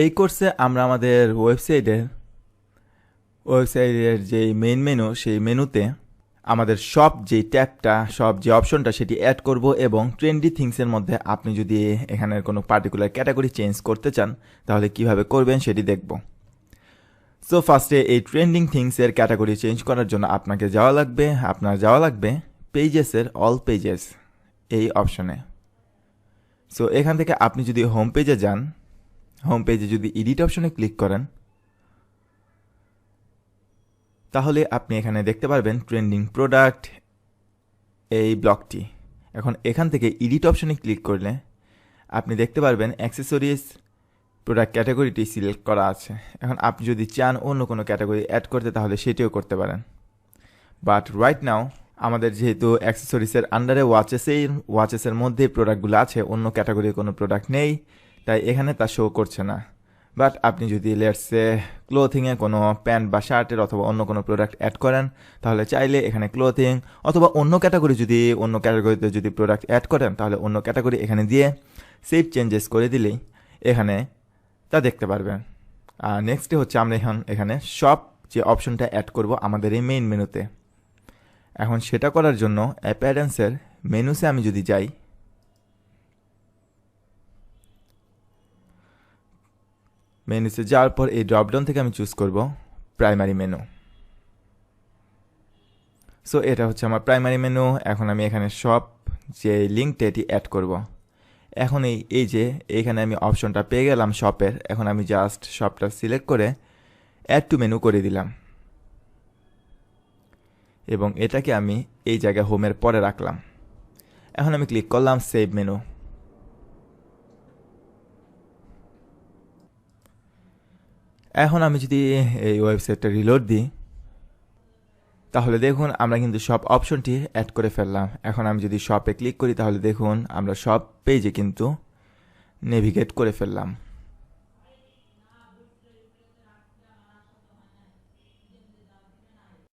এই কোর্সে আমরা আমাদের ওয়েবসাইটের যে মেইন মেনু, সেই মেনুতে আমাদের সব যে ট্যাবটা, সব যে অপশনটা, সেটি অ্যাড করব এবং ট্রেন্ডি থিংসের মধ্যে আপনি যদি এখানের কোনো পার্টিকুলার ক্যাটাগরি চেঞ্জ করতে চান তাহলে কিভাবে করবেন সেটি দেখব। সো ফার্স্টে এই ট্রেন্ডিং থিংসের ক্যাটাগরি চেঞ্জ করার জন্য আপনার যাওয়া লাগবে পেজেসের অল পেজেস এই অপশনে। সো এখান থেকে আপনি যদি হোম পেজে যান, হোম পেজে যদি এডিট অপশনে ক্লিক করেন তাহলে আপনি এখানে দেখতে পারবেন ট্রেন্ডিং প্রোডাক্ট এই ব্লকটি। এখন এখান থেকে এডিট অপশনে ক্লিক করলে আপনি দেখতে পারবেন অ্যাক্সেসরিজ প্রোডাক্ট ক্যাটাগরিটি সিলেক্ট করা আছে। এখন আপনি যদি চান অন্য কোনো ক্যাটাগরি অ্যাড করতে তাহলে সেটিও করতে পারেন, বাট রাইট নাও আমাদের যেহেতু অ্যাক্সেসরিজের আন্ডারে ওয়াচেসের মধ্যে প্রোডাক্টগুলো আছে, অন্য ক্যাটাগরির কোনো প্রোডাক্ট নেই, তাই এখানে তা শো করছে না। বাট আপনি যদি লেটসে ক্লোথিংয়ে কোনো প্যান্ট বা শার্টের অথবা অন্য কোনো প্রোডাক্ট অ্যাড করেন তাহলে চাইলে এখানে ক্লোথিং অথবা অন্য ক্যাটাগরিতে যদি প্রোডাক্ট অ্যাড করেন তাহলে অন্য ক্যাটাগরি এখানে দিয়ে সেভ চেঞ্জেস করে দিলেই এখানে তা দেখতে পারবেন। আর নেক্সটে হচ্ছে আমরা এখানে সব যে অপশনটা অ্যাড করব আমাদের এই মেইন মেনুতে। এখন সেটা করার জন্য অ্যাপিয়ারেন্সের মেনুসে আমি যদি যাই, মেনুসে যাওয়ার পর এই ড্রপডাউন থেকে আমি চুজ করব প্রাইমারি মেনু। সো এটা হচ্ছে আমার প্রাইমারি মেনু। এখন আমি এখানে সব যে লিঙ্কটা এটি অ্যাড করব। এখন এই যে এইখানে আমি অপশনটা পেয়ে গেলাম শপের। এখন আমি জাস্ট শপটা সিলেক্ট করে অ্যাড টু মেনু করে দিলাম এবং এটাকে আমি এই জায়গায় হোমের পরে রাখলাম। এখন আমি ক্লিক করলাম সেভ মেনু। এখন আমি যদি এই ওয়েবসাইটটা রিলোড দিই তাহলে দেখুন আমরা কিন্তু সব অপশনটি অ্যাড করে ফেললাম। এখন আমি যদি শপে ক্লিক করি তাহলে দেখুন আমরা সব পেজে কিন্তু নেভিগেট করে ফেললাম।